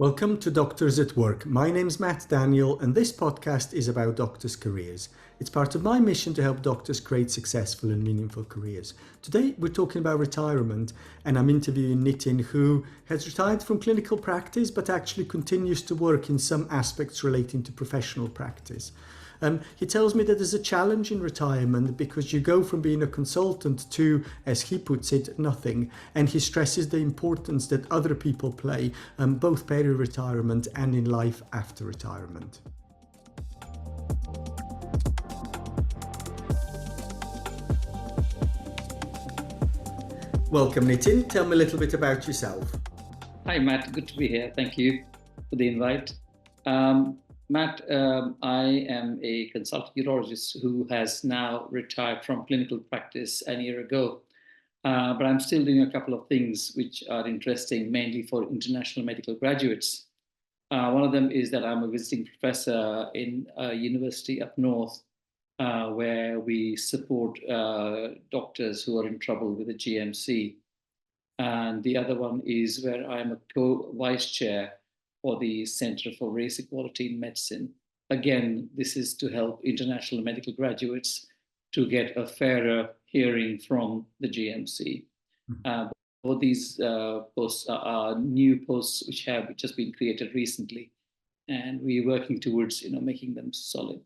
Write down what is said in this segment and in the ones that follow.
Welcome to Doctors at Work. My name's Matt Daniel, and this podcast is about doctors' careers. It's part of my mission to help doctors create successful and meaningful careers. Today, we're talking about retirement, and I'm interviewing Nitin, who has retired from clinical practice but actually continues to work in some aspects relating to professional practice. He tells me that there's a challenge in retirement because you go from being a consultant to, as he puts it, nothing. And he stresses the importance that other people play, both peri-retirement and in life after retirement. Welcome, Nitin. Tell me a little bit about yourself. Hi, Matt. Good to be here. Thank you for the invite. Matt, I am a consultant urologist who has now retired from clinical practice a year ago. But I'm still doing a couple of things which are interesting, mainly for international medical graduates. One of them is that I'm a visiting professor in a university up north where we support doctors who are in trouble with the GMC. And the other one is where I'm a co-vice chair for the Center for Race Equality in Medicine. Again, this is to help international medical graduates to get a fairer hearing from the GMC. Both these posts are new posts which have just been created recently, and we're working towards making them solid.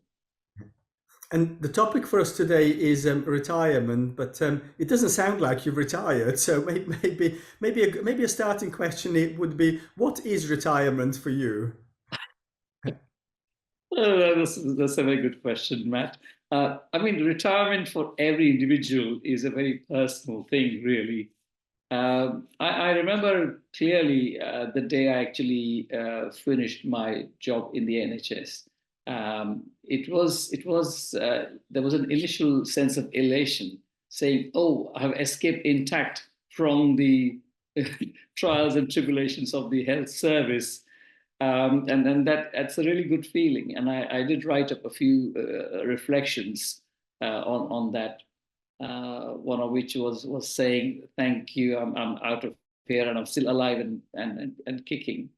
And the topic for us today is retirement, but it doesn't sound like you've retired. So maybe a starting question would be, what is retirement for you? That's a very good question, Matt. Retirement for every individual is a very personal thing, really. I remember clearly the day I actually finished my job in the NHS. There was an initial sense of elation, saying, "Oh, I have escaped intact from the trials and tribulations of the health service." And that's a really good feeling. And I did write up a few reflections on that. One of which was saying, "Thank you, I'm out of here and I'm still alive and kicking."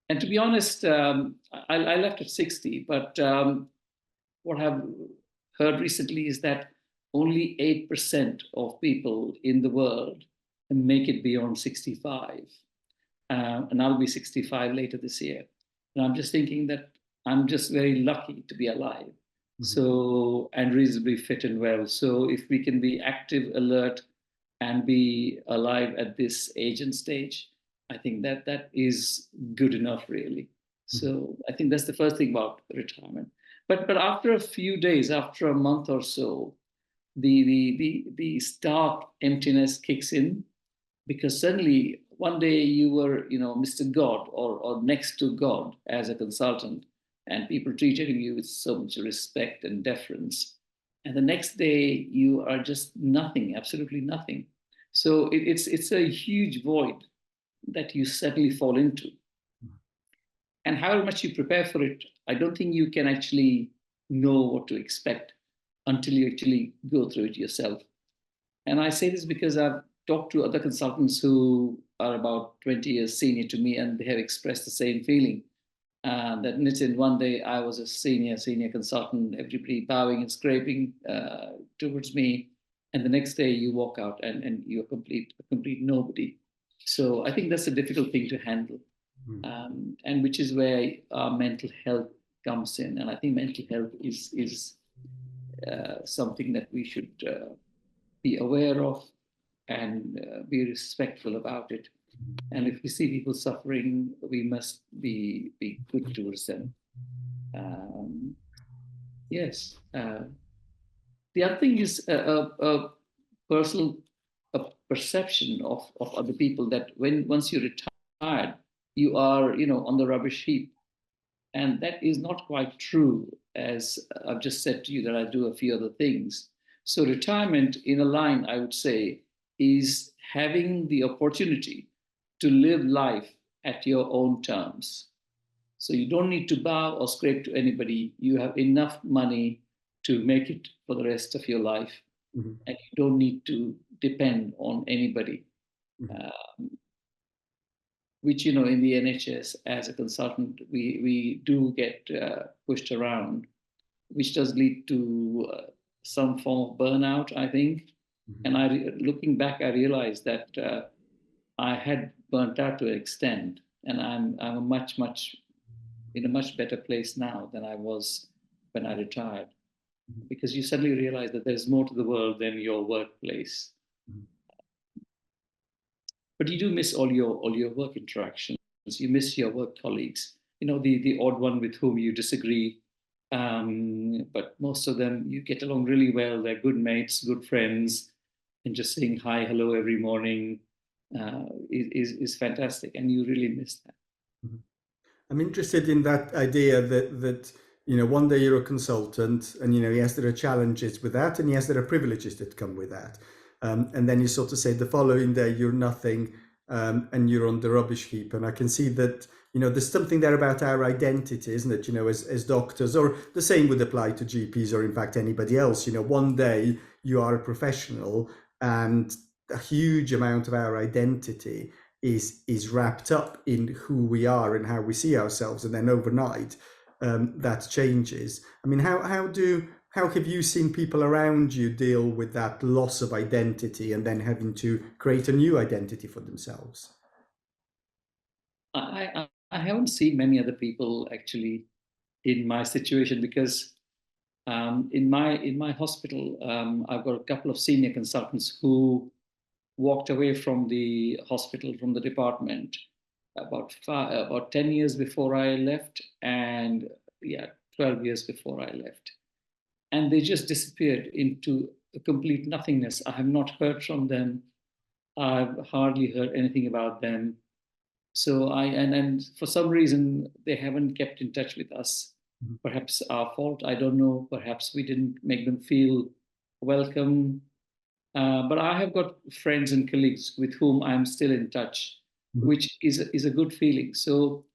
And to be honest, I left at 60, but what I've heard recently is that only 8% of people in the world make it beyond 65. And I'll be 65 later this year. And I'm just thinking that I'm just very lucky to be alive. Mm-hmm. So, and reasonably fit and well. So if we can be active, alert, and be alive at this age and stage, I think that is good enough, really. Mm-hmm. So I think that's the first thing about retirement. But after a few days, after a month or so, the stark emptiness kicks in, because suddenly one day you were, Mr. God or next to God as a consultant, and people treated you with so much respect and deference. And the next day you are just nothing, absolutely nothing. So it's a huge void that you suddenly fall into. And however much you prepare for it, I don't think you can actually know what to expect until you actually go through it yourself. And I say this because I've talked to other consultants who are about 20 years senior to me, and they have expressed the same feeling. That Nitin, one day I was a senior consultant, everybody bowing and scraping towards me, and the next day you walk out and you're a complete nobody. So I think that's a difficult thing to handle, and which is where mental health comes in. And I think mental health is something that we should be aware of and be respectful about it. And if we see people suffering, we must be good towards them. Yes. The other thing is a personal perception of other people, that once you're retired, you are on the rubbish heap. And that is not quite true, as I've just said to you that I do a few other things. So retirement, in a line, I would say, is having the opportunity to live life at your own terms. So you don't need to bow or scrape to anybody. You have enough money to make it for the rest of your life. Mm-hmm. And you don't need to depend on anybody. Mm-hmm. which, you know, in the NHS as a consultant, we do get pushed around, which does lead to some form of burnout, I think. And looking back, I realized that I had burnt out to an extent, and I'm a much in a much better place now than I was when I retired, because you suddenly realize that there's more to the world than your workplace. But you do miss all your work interactions. You miss your work colleagues. You know, the odd one with whom you disagree, but most of them you get along really well. They're good mates, good friends, and just saying hi, hello every morning is fantastic, and you really miss that. I'm interested in that idea that you know, one day you're a consultant, and you know, yes, there are challenges with that, and yes, there are privileges that come with that, and then you sort of say the following day you're nothing, and you're on the rubbish heap. And I can see that, you know, there's something there about our identity, isn't it? You know, as doctors, or the same would apply to GPs, or in fact anybody else. You know, one day you are a professional, and a huge amount of our identity is wrapped up in who we are and how we see ourselves, and then overnight that changes. I mean, how have you seen people around you deal with that loss of identity and then having to create a new identity for themselves? I haven't seen many other people actually in my situation, because in my hospital, I've got a couple of senior consultants who walked away from the hospital, from the department, about 10 years before I left, and yeah, 12 years before I left. And they just disappeared into a complete nothingness. I have not heard from them. I've hardly heard anything about them. So and for some reason they haven't kept in touch with us. Perhaps our fault, I don't know. Perhaps we didn't make them feel welcome. But I have got friends and colleagues with whom I'm still in touch, which is a good feeling. So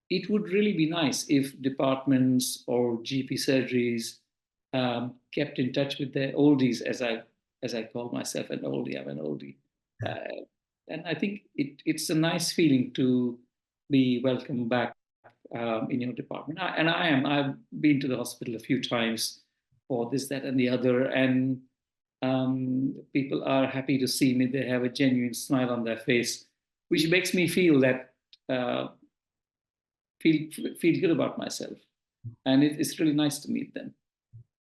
it would really be nice if departments or GP surgeries kept in touch with their oldies, as I call myself an oldie. I'm an oldie, and I think it's a nice feeling to be welcomed back in your department. And I am. I've been to the hospital a few times for this, that, and the other, and people are happy to see me. They have a genuine smile on their face, which makes me feel that feel good about myself, and it's really nice to meet them.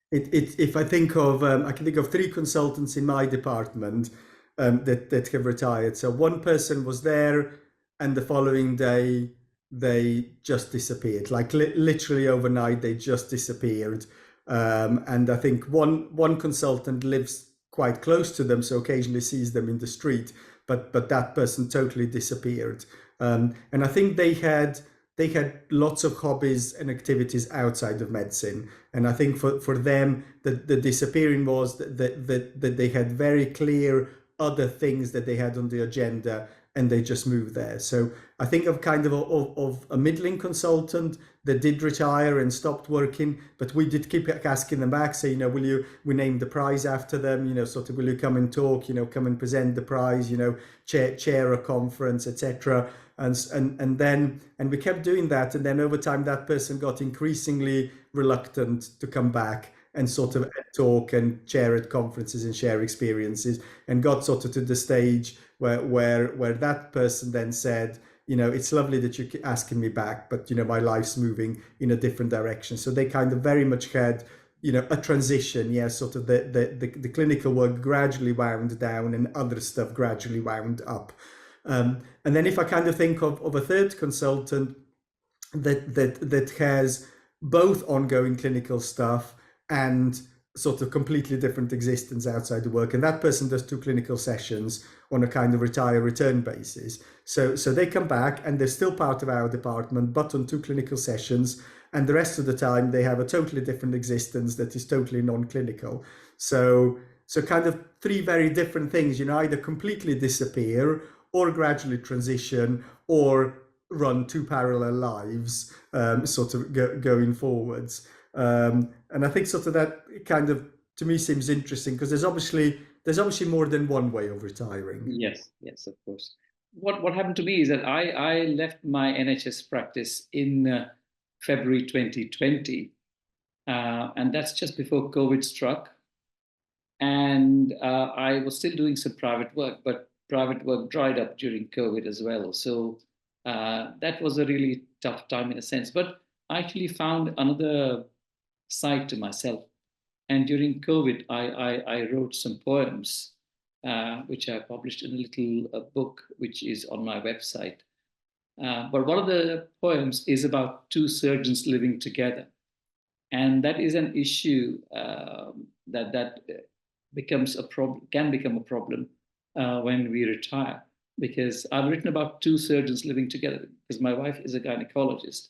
If I think of, I can think of three consultants in my department that have retired. So one person was there, and the following day they just disappeared. Like literally overnight, they just disappeared. And I think one consultant lives quite close to them, so occasionally sees them in the street. But that person totally disappeared. And I think they had lots of hobbies and activities outside of medicine. And I think for them, the disappearing was that they had very clear other things that they had on the agenda, and they just moved there. So I think of kind of a middling consultant that did retire and stopped working, but we did keep asking them back, say, you know, we named the prize after them, you know, sort of, will you come and talk, you know, come and present the prize, you know, chair a conference, etc. And we kept doing that, and then over time that person got increasingly reluctant to come back and sort of talk and chair at conferences and share experiences, and got sort of to the stage where that person then said, you know, it's lovely that you're asking me back, but you know, my life's moving in a different direction. So they kind of very much had, you know, a transition. Yeah, sort of the clinical work gradually wound down and other stuff gradually wound up. And then if I kind of think of a third consultant that has both ongoing clinical stuff and sort of completely different existence outside the work, and that person does 2 clinical sessions on a kind of retire return basis. So they come back and they're still part of our department, but on 2 clinical sessions, and the rest of the time they have a totally different existence that is totally non-clinical. So kind of 3 very different things, you know, either completely disappear or gradually transition or run 2 parallel lives, sort of going forwards. And I think sort of that kind of, to me, seems interesting, because there's obviously more than one way of retiring. Yes, of course. what happened to me is that I left my NHS practice in February 2020, and that's just before COVID struck. And I was still doing some private work, but private work dried up during COVID as well. So that was a really tough time in a sense. But I actually found another side to myself. And during COVID, I wrote some poems, which I published in a little book, which is on my website. But one of the poems is about two surgeons living together. And that is an issue that becomes a problem, can become a problem when we retire. Because I've written about two surgeons living together, because my wife is a gynecologist.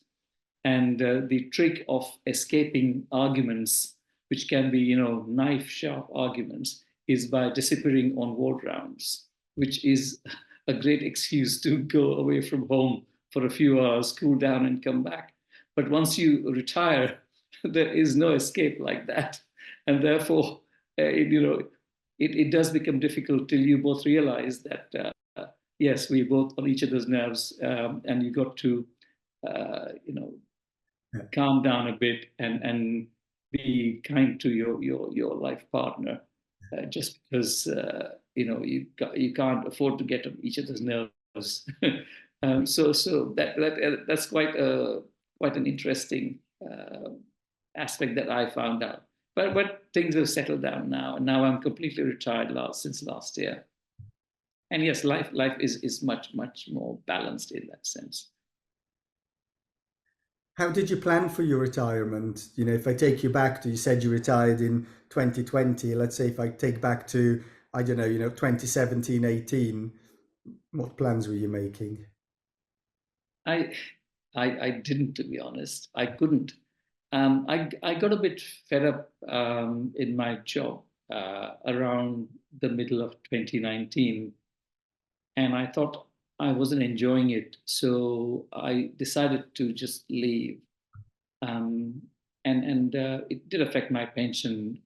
And the trick of escaping arguments, which can be, knife sharp arguments, is by disappearing on ward rounds, which is a great excuse to go away from home for a few hours, cool down, and come back. But once you retire, there is no escape like that. And therefore, it does become difficult till you both realize that, yes, we both on each other's nerves, and you got to, calm down a bit and be kind to your life partner, just because you can't afford to get on each other's nerves. So that's quite an interesting aspect that I found out. But things have settled down now, and now I'm completely retired since last year. And yes, life is much more balanced in that sense. How did you plan for your retirement? If I take you back to, you said you retired in 2020, let's say if I take back to, I don't know, 2017, 18, what plans were you making? I didn't, to be honest. I couldn't. I got a bit fed up in my job around the middle of 2019, and I thought I wasn't enjoying it, so I decided to just leave. Um, and it did affect my pension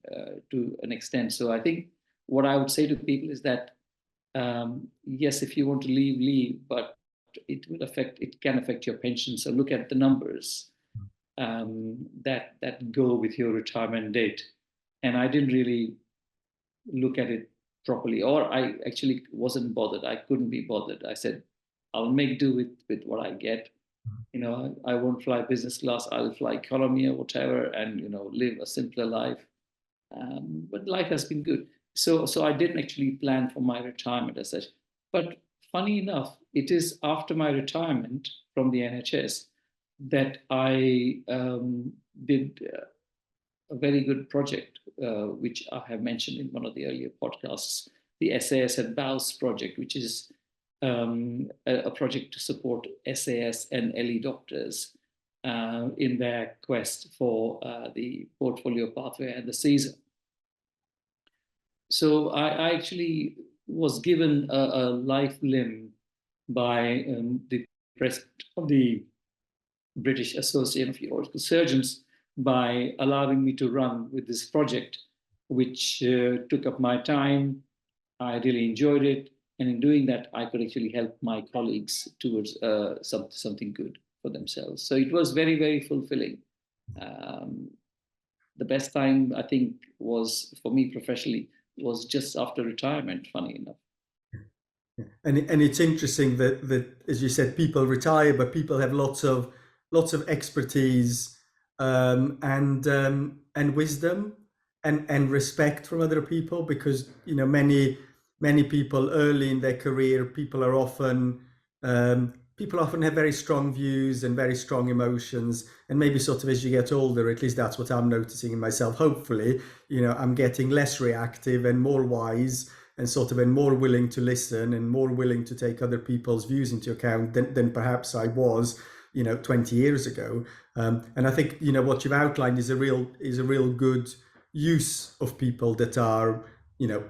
to an extent. So I think what I would say to people is that, yes, if you want to leave, but it can affect your pension. So look at the numbers that go with your retirement date. And I didn't really look at it properly, or I actually wasn't bothered. I couldn't be bothered. I said, I'll make do with what I get. I won't fly business class. I'll fly economy or whatever, and live a simpler life. But life has been good. So I didn't actually plan for my retirement as such. But funny enough, it is after my retirement from the NHS that I did a very good project, which I have mentioned in one of the earlier podcasts, the SAS and BOWS project, which is a project to support SAS and LE doctors in their quest for the portfolio pathway and the CSER. So I actually was given a life limb by the president of the British Association of Urological Surgeons by allowing me to run with this project, which took up my time. I really enjoyed it. And in doing that, I could actually help my colleagues towards something good for themselves. So it was very, very fulfilling. The best time, I think, was for me professionally, was just after retirement, funny enough. And it's interesting that as you said, people retire, but people have lots of expertise and wisdom and respect from other people, because many people early in their career, people often have very strong views and very strong emotions, and maybe sort of as you get older, at least that's what I'm noticing in myself. Hopefully, I'm getting less reactive and more wise, and sort of and more willing to listen and more willing to take other people's views into account than perhaps I was 20 years ago. And I think what you've outlined is a real good use of people that are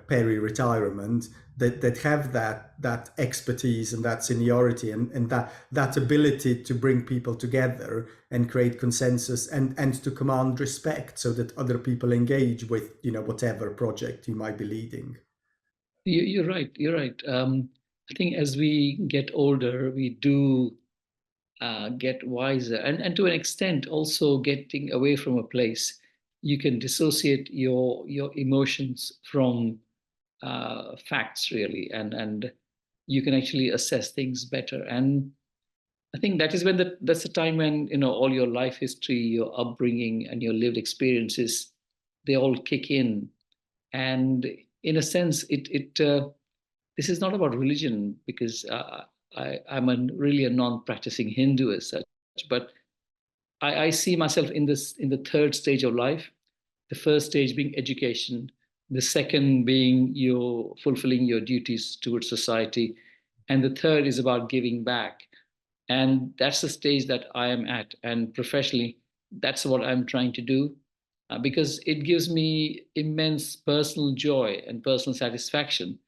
peri-retirement, that have that expertise and that seniority and that ability to bring people together and create consensus and to command respect, so that other people engage with whatever project you might be leading. You're right. You're right. I think as we get older, we do get wiser, and to an extent, also getting away from a place, you can dissociate your emotions from facts, really, and you can actually assess things better. And I think that is when that's the time when all your life history, your upbringing, and your lived experiences, they all kick in. And in a sense, it this is not about religion, because I'm really a non-practicing Hindu as such, but I see myself in the third stage of life. The first stage being education, the second being your fulfilling your duties towards society, and the third is about giving back. And that's the stage that I am at. And professionally, that's what I'm trying to do, because it gives me immense personal joy and personal satisfaction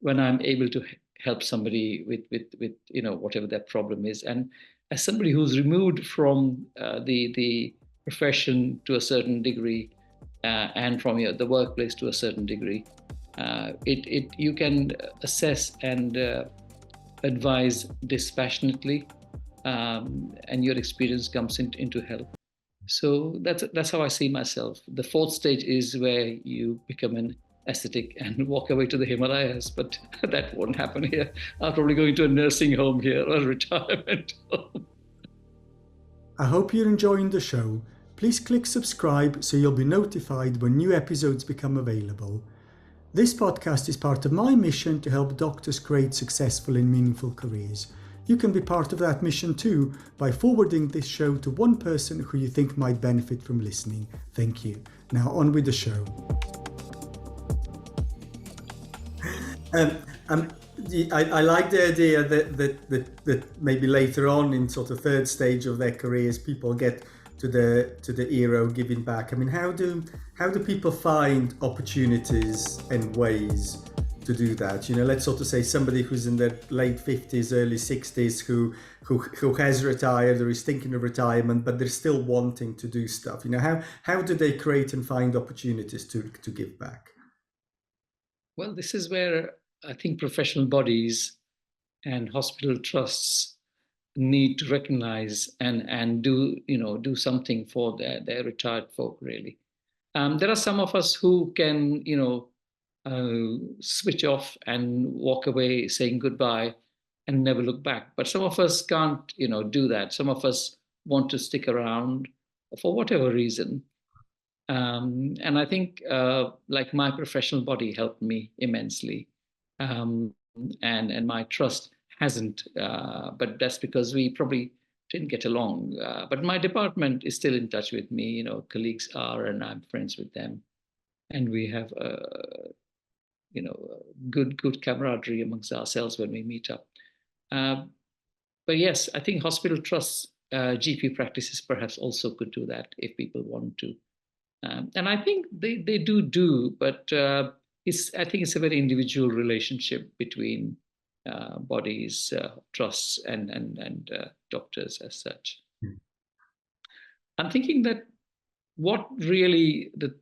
when I'm able to help somebody with whatever their problem is. And as somebody who's removed from the profession to a certain degree, and from the workplace to a certain degree, it you can assess and advise dispassionately, and your experience comes into help. So that's how I see myself. The fourth stage is where you become an ascetic and walk away to the Himalayas, but that won't happen here. I'll probably go into a nursing home here or a retirement home. I hope you're enjoying the show. Please click subscribe so you'll be notified when new episodes become available. This podcast is part of my mission to help doctors create successful and meaningful careers. You can be part of that mission too by forwarding this show to one person who you think might benefit from listening. Thank you. Now on with the show. I like the idea that maybe later on in sort of third stage of their careers, people get to the era of giving back. I mean, how do people find opportunities and ways to do that? Let's sort of say somebody who's in their late 50s, early 60s, who has retired or is thinking of retirement, but they're still wanting to do stuff. How do they create and find opportunities to give back? Well, this is where I think professional bodies and hospital trusts need to recognize and do something for their retired folk, really. There are some of us who can switch off and walk away saying goodbye and never look back, but some of us can't do that. Some of us want to stick around for whatever reason. And I think like my professional body helped me immensely, um, and my trust hasn't, but that's because we probably didn't get along. But my department is still in touch with me. Colleagues are, and I'm friends with them, and we have good camaraderie amongst ourselves when we meet up. Uh, but yes, I think hospital trusts, GP practices perhaps also could do that if people want to. And I think they do, but I think it's a very individual relationship between bodies, trusts, and doctors as such. I'm thinking that what really the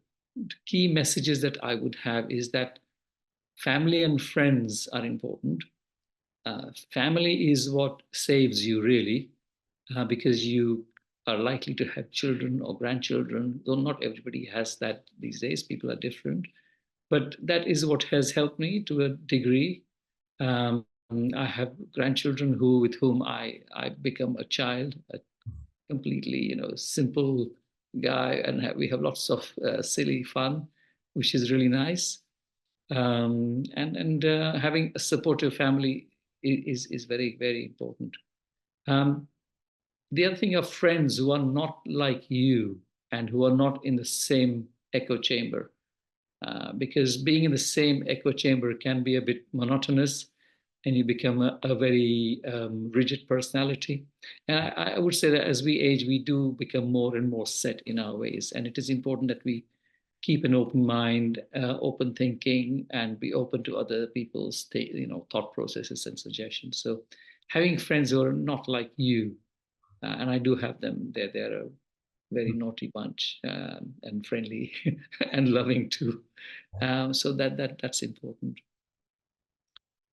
key messages that I would have is that family and friends are important. Family is what saves you, really, because you are likely to have children or grandchildren, though not everybody has that these days. People are different. But that is what has helped me to a degree. Um, I have grandchildren with whom I become a child, a completely simple guy, and we have lots of silly fun, which is really nice. And having a supportive family is very, very important. Um, the other thing are friends who are not like you and who are not in the same echo chamber, because being in the same echo chamber can be a bit monotonous, and you become a very rigid personality. And I would say that as we age, we do become more and more set in our ways, and it is important that we keep an open mind, open thinking, and be open to other people's thought processes and suggestions. So having friends who are not like you, and I do have them. They're a very naughty bunch, and friendly and loving too. So that's important.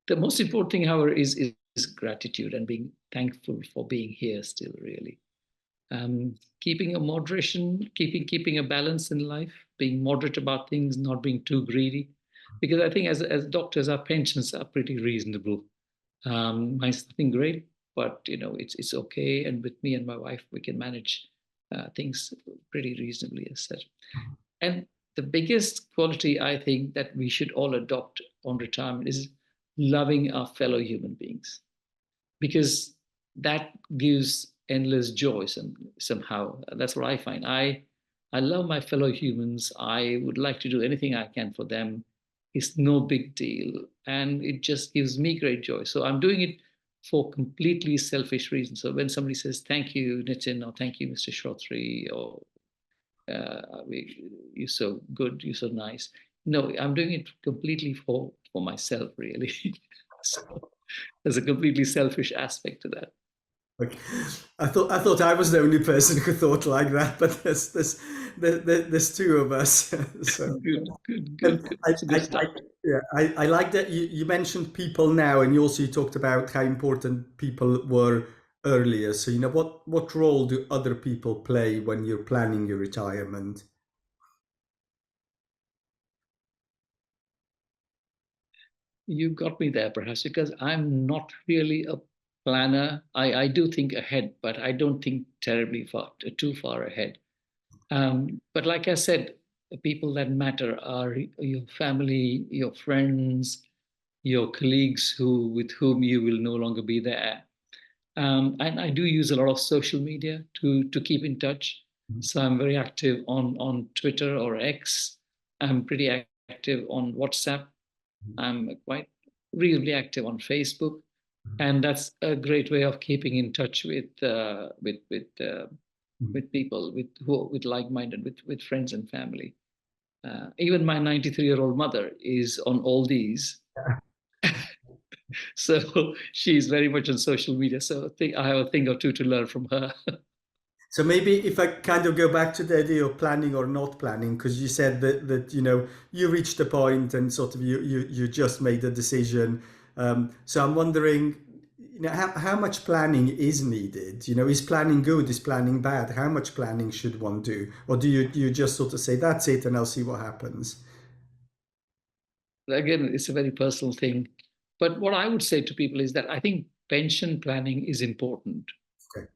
The most important thing, however, is gratitude and being thankful for being here still, really. Keeping a moderation, keeping a balance in life, being moderate about things, not being too greedy. Because I think as doctors, our pensions are pretty reasonable. Mine's nothing great, but it's okay. And with me and my wife, we can manage things pretty reasonably as such. And the biggest quality I think that we should all adopt on retirement is loving our fellow human beings, because that gives endless joy somehow. That's what I find. I love my fellow humans. I would like to do anything I can for them. It's no big deal. And it just gives me great joy. So I'm doing it for completely selfish reasons. So when somebody says, thank you, Nitin, or thank you, Mr. Shrotri, or you're so good, you're so nice. No, I'm doing it completely for myself, really. So there's a completely selfish aspect to that. Like, I thought I was the only person who thought like that, but there's two of us. So, Good, good, good, and good. It's a good start. yeah, I like that you mentioned people now, and you talked about how important people were earlier. So, what role do other people play when you're planning your retirement? You got me there, perhaps, because I'm not really a planner. I do think ahead, but I don't think terribly far, too far ahead. But like I said, the people that matter are your family, your friends, your colleagues with whom you will no longer be there. And I do use a lot of social media to keep in touch. So I'm very active on Twitter or X. I'm pretty active on WhatsApp. I'm quite reasonably active on Facebook, and that's a great way of keeping in touch with people with like-minded, with friends and family. Even my 93-year-old mother is on all these, so she's very much on social media. So I have a thing or two to learn from her. So maybe if I kind of go back to the idea of planning or not planning, because you said that you reached a point and sort of you just made a decision. So I'm wondering, how much planning is needed? Is planning good? Is planning bad? How much planning should one do? Or do you just sort of say that's it and I'll see what happens? Again, it's a very personal thing. But what I would say to people is that I think pension planning is important, Okay.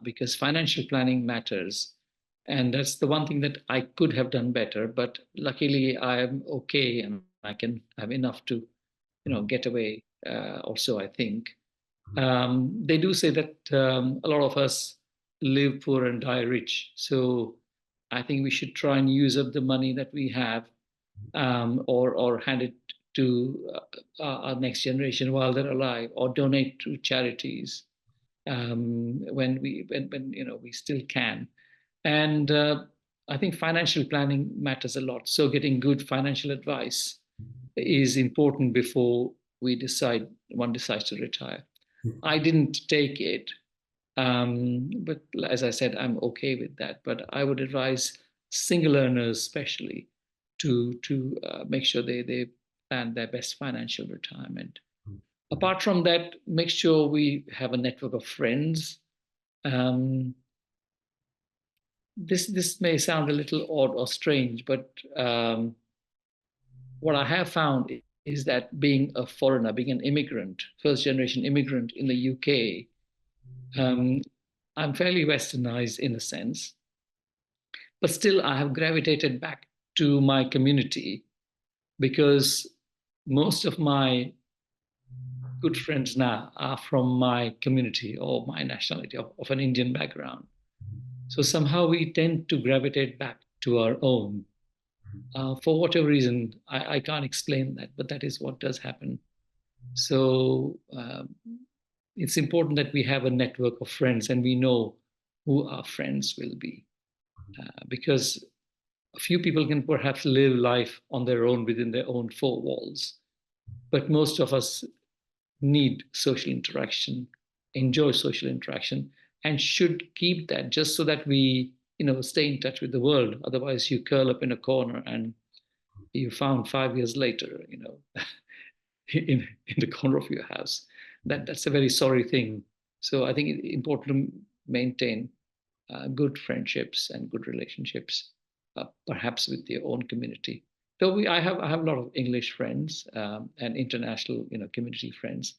because financial planning matters. And that's the one thing that I could have done better. But luckily, I'm okay and I can have enough to, get away. Also, I think they do say that a lot of us live poor and die rich. So I think we should try and use up the money that we have, or hand it to our next generation while they're alive, or donate to charities when we still can. And I think financial planning matters a lot. So getting good financial advice is important before one decides to retire. I didn't take it, but as I said, I'm okay with that. But I would advise single earners, especially, to make sure they plan their best financial retirement. Apart from that, make sure we have a network of friends. Um, this may sound a little odd or strange, but what I have found is that being a foreigner, being an immigrant, first generation immigrant in the UK, I'm fairly westernized in a sense, but still I have gravitated back to my community, because most of my good friends now are from my community or my nationality, of an Indian background. So somehow we tend to gravitate back to our own. For whatever reason, I can't explain that, but that is what does happen. So it's important that we have a network of friends and we know who our friends will be, because a few people can perhaps live life on their own within their own four walls, but most of us need social interaction, enjoy social interaction, and should keep that, just so that we stay in touch with the world. Otherwise, you curl up in a corner and you found 5 years later, in the corner of your house. That's a very sorry thing. So I think it's important to maintain good friendships and good relationships, perhaps with your own community. Though I have a lot of English friends and international community friends,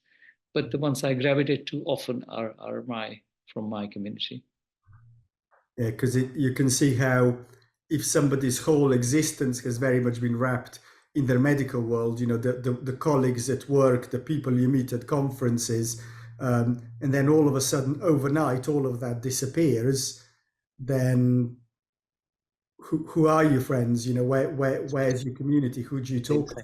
but the ones I gravitate to often are from my community. Yeah, because you can see how if somebody's whole existence has very much been wrapped in their medical world, the colleagues at work, the people you meet at conferences, and then all of a sudden, overnight, all of that disappears, then who are your friends? Where's your community? Who do you talk to?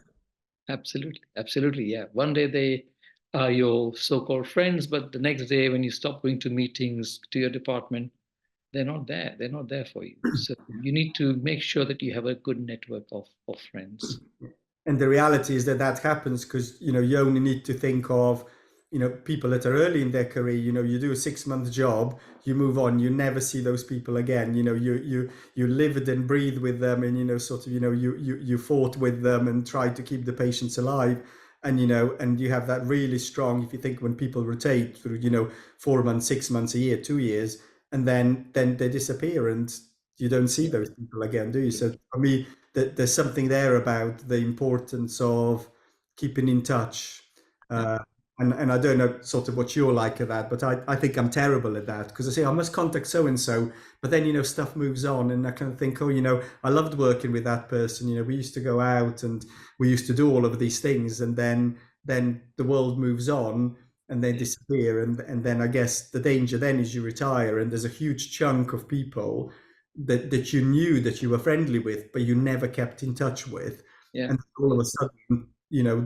Absolutely, absolutely, yeah. One day they are your so-called friends, but the next day when you stop going to meetings to your department, they're not there. They're not there for you. So you need to make sure that you have a good network of friends. And the reality is that that happens because you only need to think of people that are early in their career. You do a 6 month job, you move on, you never see those people again. You lived and breathed with them, and sort of you fought with them and tried to keep the patients alive. And you have that really strong, if you think, when people rotate through 4 months, 6 months, a year, 2 years, and then they disappear and you don't see those people again, do you? So for me, that there's something there about the importance of keeping in touch. Uh, and I don't know sort of what you're like at that, but I think I'm terrible at that because I say I must contact so and so, but then stuff moves on, and I kind of think, oh, I loved working with that person. We used to go out and we used to do all of these things, and then the world moves on and they disappear, and then I guess the danger then is you retire, and there's a huge chunk of people that you knew that you were friendly with, but you never kept in touch with, Yeah, and all of a sudden,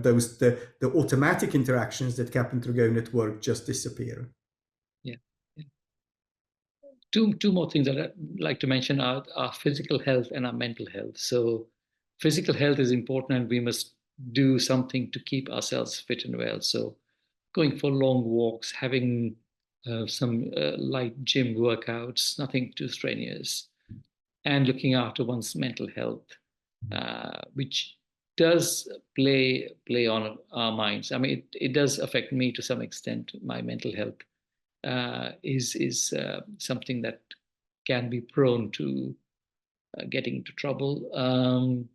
those the automatic interactions that happen through going at work just disappear. yeah. Yeah. Two more things that I'd like to mention are our physical health and our mental health. So physical health is important, and we must do something to keep ourselves fit and well. So going for long walks, having some light gym workouts, nothing too strenuous, and looking after one's mental health, which does play on our minds. I mean, it does affect me to some extent. My mental health is something that can be prone to getting into trouble,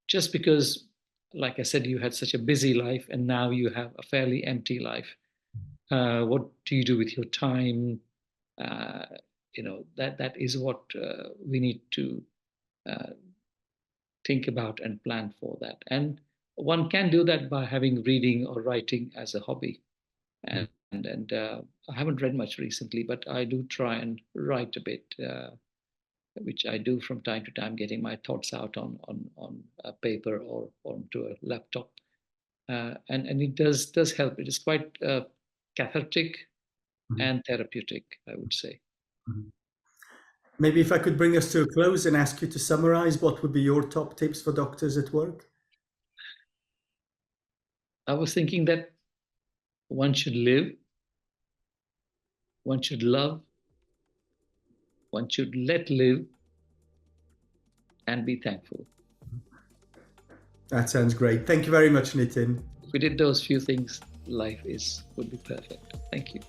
just because, like I said, you had such a busy life, and now you have a fairly empty life. What do you do with your time? Uh, that is what we need to uh, think about and plan for that. And one can do that by having reading or writing as a hobby. And I haven't read much recently, but I do try and write a bit, which I do from time to time, getting my thoughts out on a paper or onto a laptop. And it does help. It is quite cathartic Mhm. and therapeutic, I would say. Mhm. Maybe if I could bring us to a close and ask you to summarize, what would be your top tips for doctors at work? I was thinking that one should live, one should love, one should let live, and be thankful. That sounds great. Thank you very much, Nitin. If we did those few things, life would be perfect. Thank you.